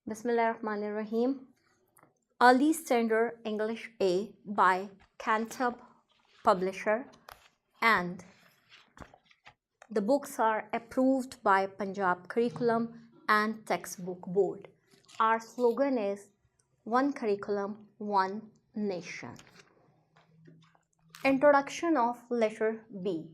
Bismillahirrahmanirrahim. Early Standard English A by Cantab publisher, and the books are approved by Punjab Curriculum and Textbook Board. Our slogan is One Curriculum, One Nation. Introduction of letter B.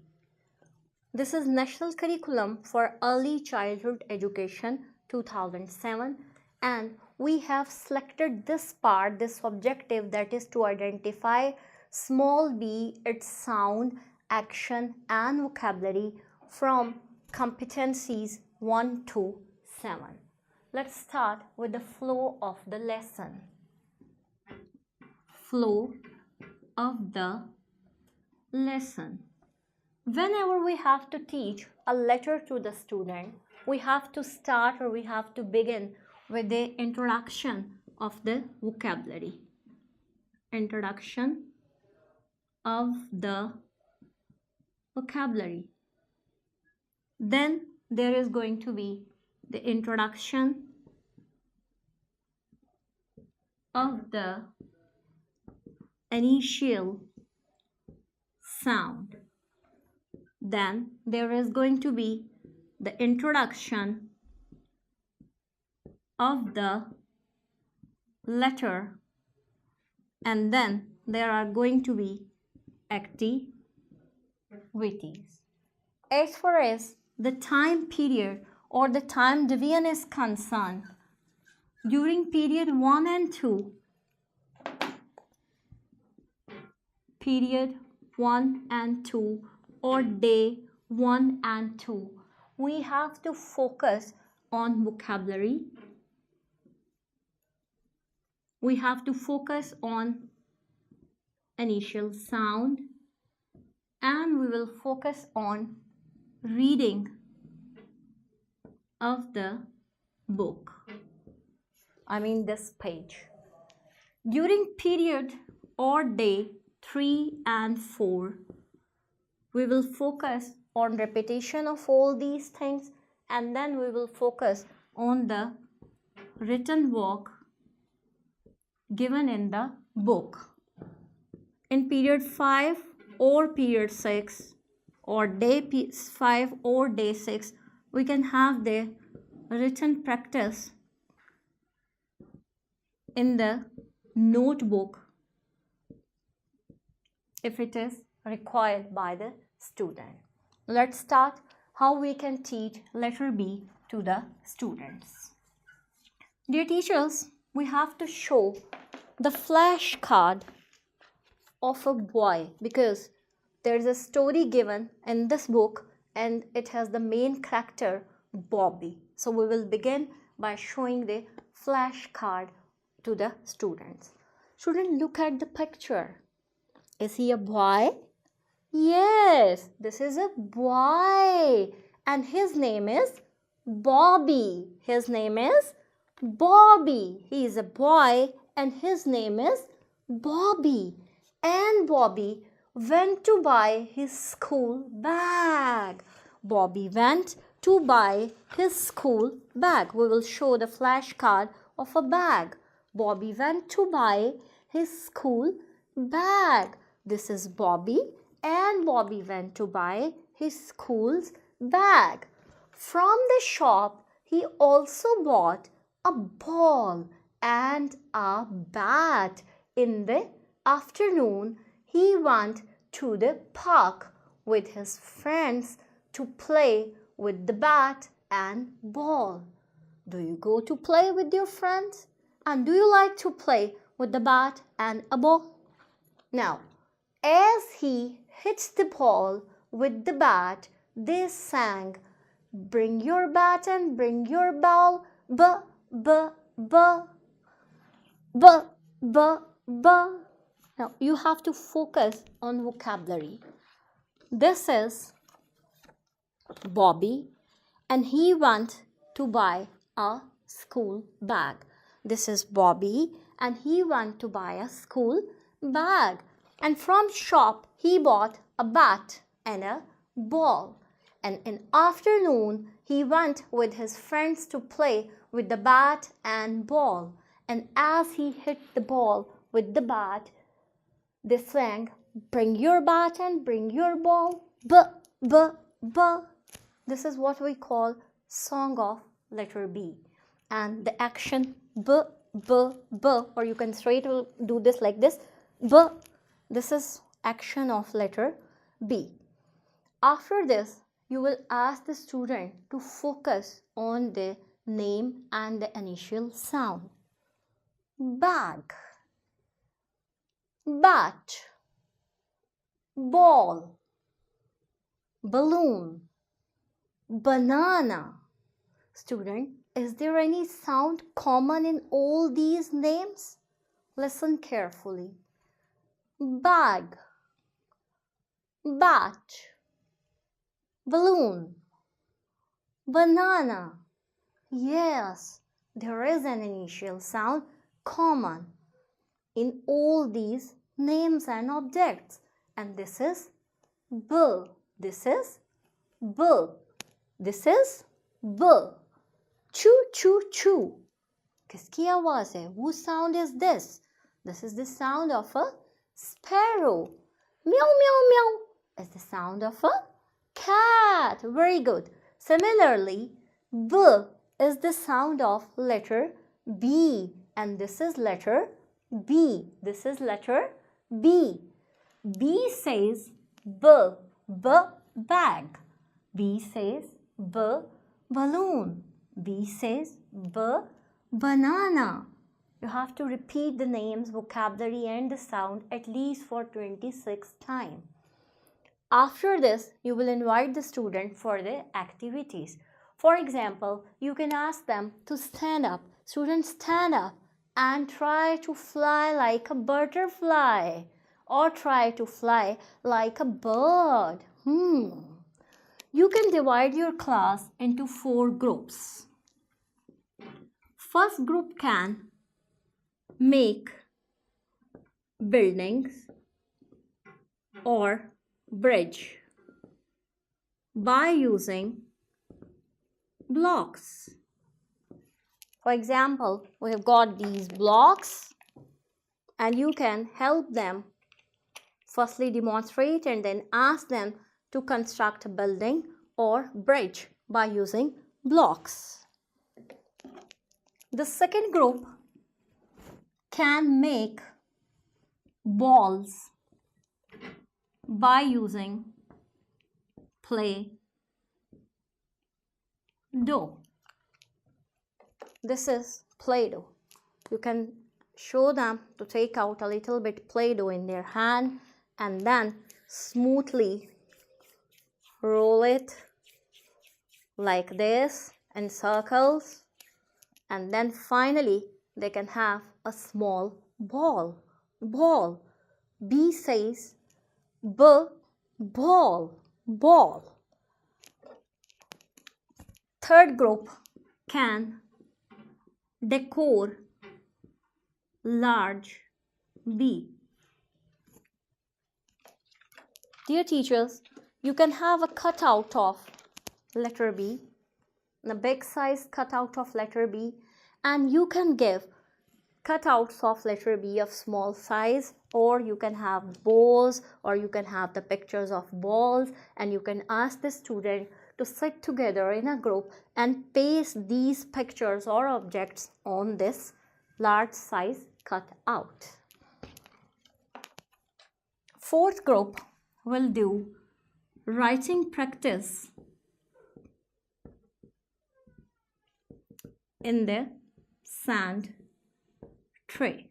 This is National Curriculum for Early Childhood Education 2007, and we have selected this part, this objective, that is to identify small b, its sound, action and vocabulary from competencies 1 to 7. Let's start with the flow of the lesson. Flow of the lesson. Whenever we have to teach a letter to the student, we have to start or we have to begin with the introduction of the vocabulary. Introduction of the vocabulary. Then there is going to be the introduction of the initial sound. Then there is going to be the introduction of the letter, and then there are going to be activities. As far as the time period or the time division is concerned, during period 1 and 2, period 1 and 2 or day 1 and 2, we have to focus on vocabulary. We have to focus on initial sound, and we will focus on reading of the book. This page. During period or day 3 and 4, we will focus on repetition of all these things, and then we will focus on the written work given in the book. In period 5 or period 6 or day 5 or day 6, we can have the written practice in the notebook if it is required by the student. Let's start how we can teach letter B to the students. Dear teachers, we have to show the flashcard of a boy because there is a story given in this book and it has the main character Bobby. So we will begin by showing the flashcard to the students. Students, look at the picture. Is he a boy? Yes, this is a boy and his name is Bobby. His name is Bobby. He is a boy and his name is Bobby. And Bobby went to buy his school bag. Bobby went to buy his school bag. We will show the flashcard of a bag. Bobby went to buy his school bag. This is Bobby, and Bobby went to buy his school's bag. From the shop, he also bought a ball and a bat. In the afternoon, he went to the park with his friends to play with the bat and ball. Do you go to play with your friends? And do you like to play with the bat and a ball? Now, as he hits the ball with the bat, they sang, "Bring your bat and bring your ball, b, b, b, b, b, b." Now, you have to focus on vocabulary. This is Bobby, and he went to buy a school bag. This is Bobby, and he went to buy a school bag. And from shop, he bought a bat and a ball. And in afternoon, he went with his friends to play with the bat and ball. And as he hit the ball with the bat, they sang, bring your bat and bring your ball. B, b, b. This is what we call song of letter B. And the action b, b, b, or you can straight do this like this. B, this is action of letter B. After this, you will ask the student to focus on the name and the initial sound. Bag, bat, ball, balloon, banana. Student, is there any sound common in all these names? Listen carefully. Bag, bat, balloon, banana. Yes, there is an initial sound common in all these names and objects, and this is B. This is B. This is B. Choo choo choo. किसकी आवाज है? Whose sound is this? This is the sound of a sparrow. Meow meow meow is the sound of a cat. Very good. Similarly, B is the sound of letter B, and this is letter B. This is letter B. B says B, B bag. B says B balloon. B says B banana. You have to repeat the names, vocabulary and the sound at least for 26 times. After this, you will invite the student for the activities. For example, you can ask them to stand up. Students, stand up and try to fly like a butterfly or try to fly like a bird. You can divide your class into 4 groups. First group can make buildings or bridge by using blocks. For example, we have got these blocks and you can help them firstly demonstrate and then ask them to construct a building or bridge by using blocks. The second group can make balls by using Play-Doh. This is Play-Doh. You can show them to take out a little bit Play-Doh in their hand and then smoothly roll it like this in circles, and then finally they can have a small ball. B says B, ball, ball. Third group can decor large B. Dear teachers, you can have a cutout of letter B, a big size cutout of letter B, and you can give cutouts of letter B of small size, or you can have bows, or you can have the pictures of balls, and you can ask the student to sit together in a group and paste these pictures or objects on this large size cutout. Fourth group will do writing practice in the sand tray.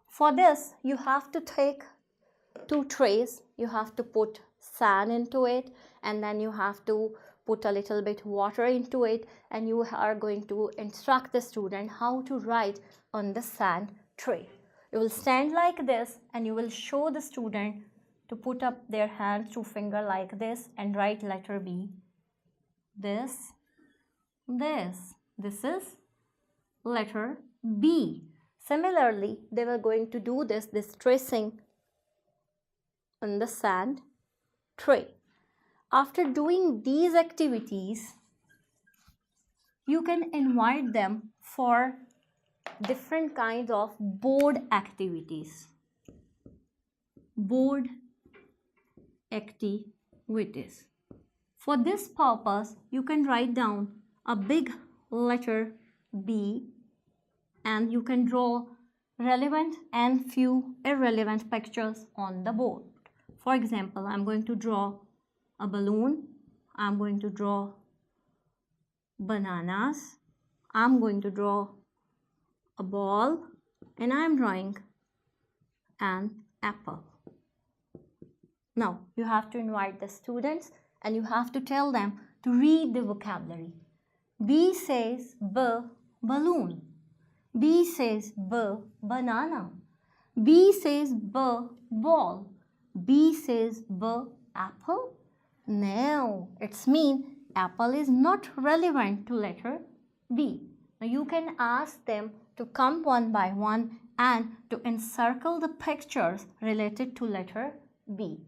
For this, you have to take 2 trays. You have to put sand into it, and then you have to put a little bit water into it, and you are going to instruct the student how to write on the sand tray. You will stand like this and you will show the student to put up their hands to finger like this and write letter B. This is letter B. Similarly, they were going to do this tracing on the sand tray. After doing these activities, you can invite them for different kinds of board activities. Board activities. For this purpose, you can write down a big letter B and you can draw relevant and few irrelevant pictures on the board. For example, I'm going to draw a balloon, I'm going to draw bananas, I'm going to draw a ball, and I'm drawing an apple. Now, you have to invite the students and you have to tell them to read the vocabulary. B says B, balloon. B says B, banana. B says B, ball. B says B, apple. Now, it's mean apple is not relevant to letter B. Now, you can ask them to come one by one and to encircle the pictures related to letter B.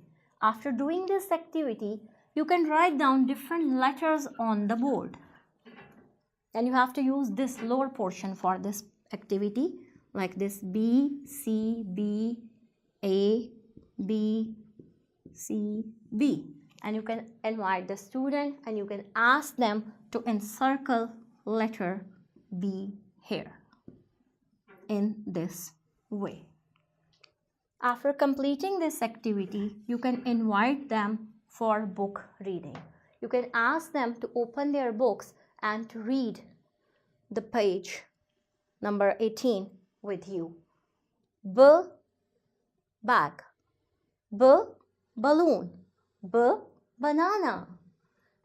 After doing this activity, you can write down different letters on the board. And you have to use this lower portion for this activity, like this B, C, B, A, B, C, B. And you can invite the student and you can ask them to encircle letter B here in this way. After completing this activity, you can invite them for book reading. You can ask them to open their books and to read the page number 18 with you. B, bag. B, balloon. B, banana.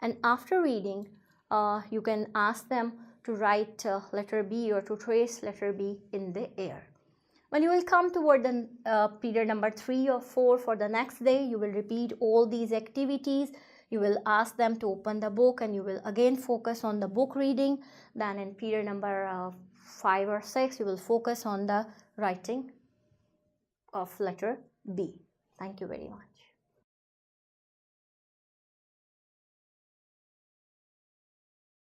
And after reading, you can ask them to write letter B or to trace letter B in the air. When you will come toward the period number 3 or 4 for the next day, you will repeat all these activities. You will ask them to open the book and you will again focus on the book reading. Then in period number 5 or 6, you will focus on the writing of letter B. Thank you very much.